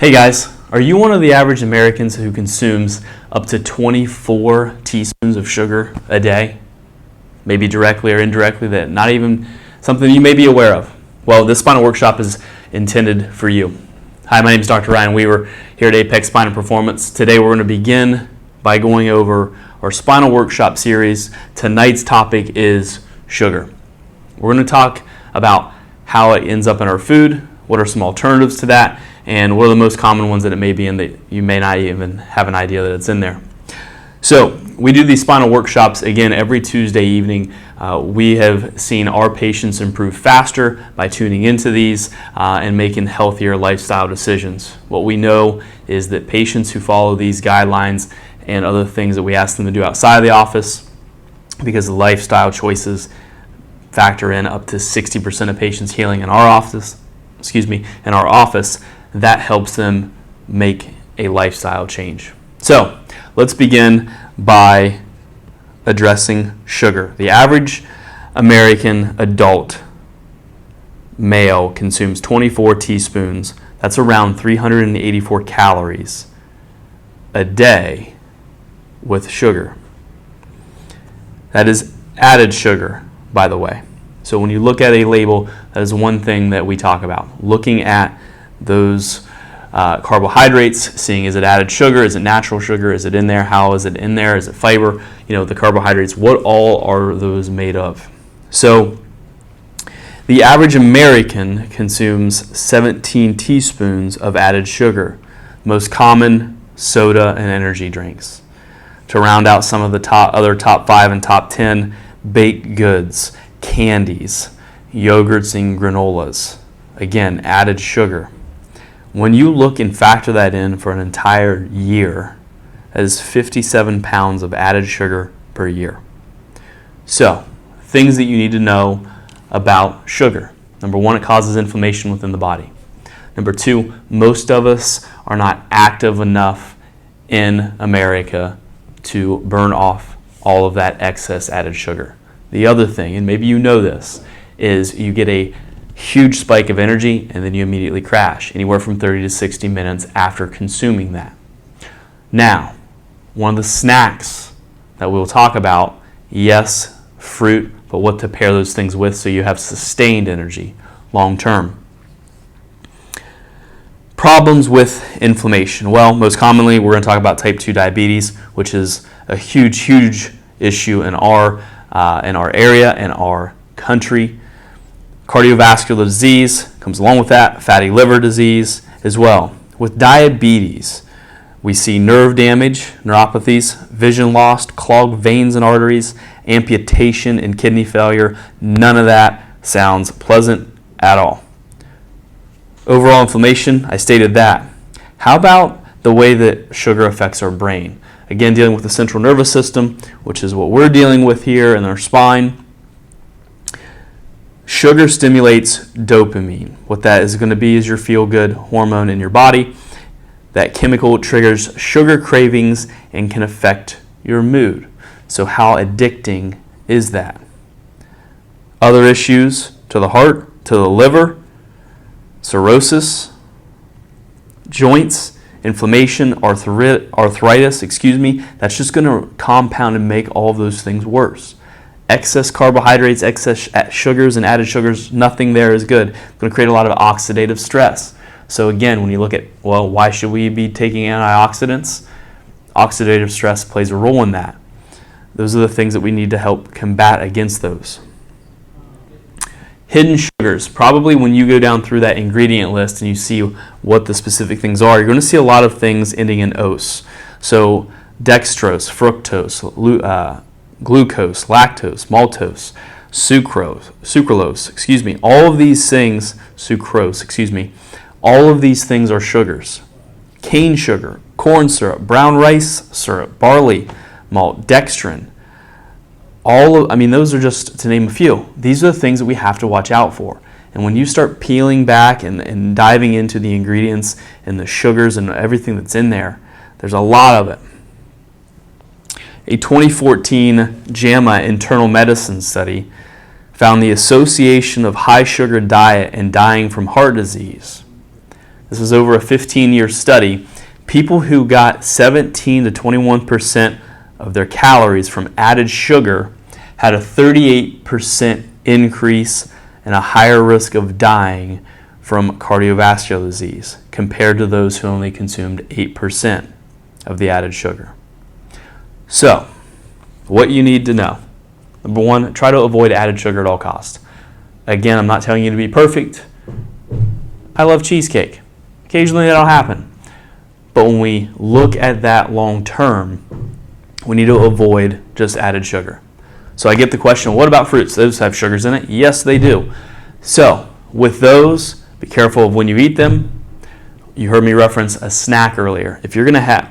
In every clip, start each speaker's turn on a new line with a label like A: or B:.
A: Hey guys, are you one of the average Americans who consumes up to 24 teaspoons of sugar a day? Maybe directly or indirectly, that not even something you may be aware of. Well, this spinal workshop is intended for you. Hi, my name is Dr. Ryan Weaver here at Apex Spine and Performance. Today we're going to begin by going over our spinal workshop series. Tonight's topic is sugar. We're going to talk about how it ends up in our food, what are some alternatives to that, and what are the most common ones that it may be in that you may not even have an idea that it's in there. So we do these spinal workshops again every Tuesday evening. We have seen our patients improve faster by tuning into these and making healthier lifestyle decisions. What we know is that patients who follow these guidelines and other things that we ask them to do outside of the office, because the lifestyle choices factor in up to 60% of patients healing in our office, that helps them make a lifestyle change. So let's begin by addressing sugar. The average American adult male consumes 24 teaspoons. That's around 384 calories a day with sugar. That is added sugar, by the way. So when you look at a label, that is one thing that we talk about. Looking at those carbohydrates, seeing is it added sugar, is it natural sugar, is it in there, how is it in there, is it fiber, the carbohydrates, what all are those made of? So the average American consumes 17 teaspoons of added sugar, most common soda and energy drinks. To round out some of the top 5 and top 10, baked goods, candies, yogurts and granolas. Again, added sugar. When you look and factor that in for an entire year, that is 57 pounds of added sugar per year. So, things that you need to know about sugar. Number one, it causes inflammation within the body. Number two, most of us are not active enough in America to burn off all of that excess added sugar. The other thing, and maybe you know this, is you get a huge spike of energy and then you immediately crash, anywhere from 30 to 60 minutes after consuming that. Now, one of the snacks that we'll talk about, yes, fruit, but what to pair those things with so you have sustained energy long term. Problems with inflammation. Well, most commonly we're going to talk about type 2 diabetes, which is a huge issue in our area, in our country. Cardiovascular disease comes along with that, fatty liver disease as well. With diabetes, we see nerve damage, neuropathies, vision loss, clogged veins and arteries, amputation and kidney failure. None of that sounds pleasant at all. Overall inflammation, I stated that. How about the way that sugar affects our brain? Again, dealing with the central nervous system, which is what we're dealing with here in our spine. Sugar stimulates dopamine. What that is going to be is your feel-good hormone in your body. That chemical triggers sugar cravings and can affect your mood. So how addicting is that? Other issues to the heart, to the liver, cirrhosis, joints, inflammation, arthritis, that's just going to compound and make all of those things worse. Excess carbohydrates, excess sugars and added sugars, nothing there is good. It's going to create a lot of oxidative stress. So again, when you look at, well, why should we be taking antioxidants? Oxidative stress plays a role in that. Those are the things that we need to help combat against those. Hidden sugars. Probably when you go down through that ingredient list and you see what the specific things are, you're going to see a lot of things ending in ose. So dextrose, fructose, glucose, lactose, maltose, sucralose, all of these things, all of these things are sugars. Cane sugar, corn syrup, brown rice syrup, barley malt, dextrin, those are just to name a few. These are the things that we have to watch out for. And when you start peeling back and diving into the ingredients and the sugars and everything that's in there, there's a lot of it. A 2014 JAMA internal medicine study found the association of high sugar diet and dying from heart disease. this was over a 15-year study, people who got 17 to 21% of their calories from added sugar had a 38% increase and a higher risk of dying from cardiovascular disease compared to those who only consumed 8% of the added sugar. So, what you need to know. Number one, try to avoid added sugar at all costs. Again, I'm not telling you to be perfect. I love cheesecake. Occasionally that'll happen. But when we look at that long term, we need to avoid just added sugar. So I get the question, what about fruits? Those have sugars in it? Yes, they do. So with those, be careful of when you eat them. You heard me reference a snack earlier. If you're going to have,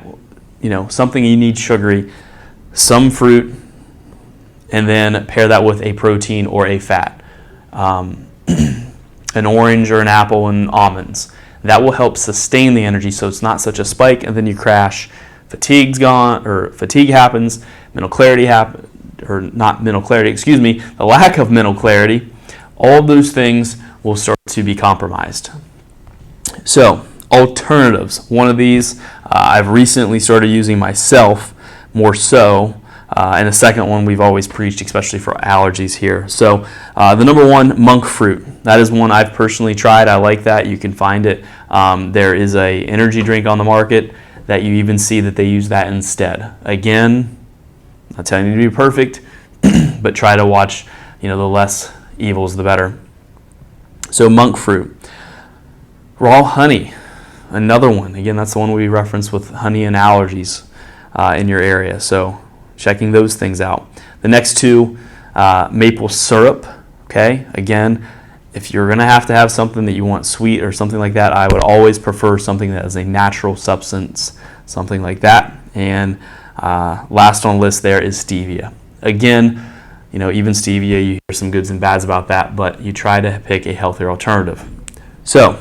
A: something you need sugary, some fruit, and then pair that with a protein or a fat. An orange or an apple and almonds. That will help sustain the energy so it's not such a spike and then you crash. Fatigue happens, the lack of mental clarity, all of those things will start to be compromised. So, alternatives. One of these I've recently started using myself more so. And the second one we've always preached, especially for allergies here. So the number one, monk fruit. That is one I've personally tried. I like that. You can find it. There is a energy drink on the market that you even see that they use that instead. Again, I'm not telling you to be perfect, but try to watch, the less evils, the better. So monk fruit. Raw honey, another one. Again, that's the one we reference with honey and allergies in your area. So checking those things out. The next two, maple syrup. Okay, again, if you're going to have something that you want sweet or something like that, I would always prefer something that is a natural substance, something like that. And last on the list there is stevia. Again, even stevia, you hear some goods and bads about that, but you try to pick a healthier alternative. So,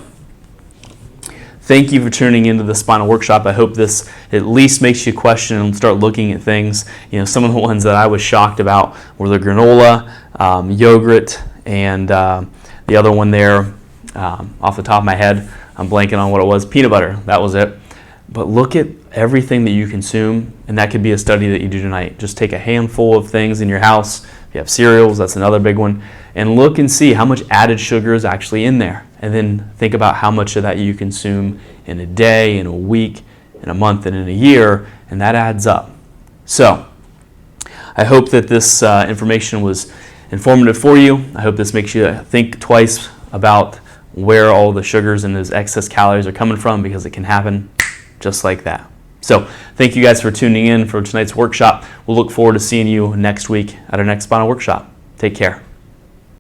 A: thank you for tuning into the Spinal Workshop. I hope this at least makes you question and start looking at things. Some of the ones that I was shocked about were the granola, yogurt, and the other one there, off the top of my head, I'm blanking on what it was, peanut butter. That was it. But look at everything that you consume, and that could be a study that you do tonight. Just take a handful of things in your house. If you have cereals, that's another big one. And look and see how much added sugar is actually in there. And then think about how much of that you consume in a day, in a week, in a month, and in a year, and that adds up. So, I hope that this information was informative for you. I hope this makes you think twice about where all the sugars and those excess calories are coming from, because it can happen just like that. So, thank you guys for tuning in for tonight's workshop. We'll look forward to seeing you next week at our next Spinal Workshop. Take care.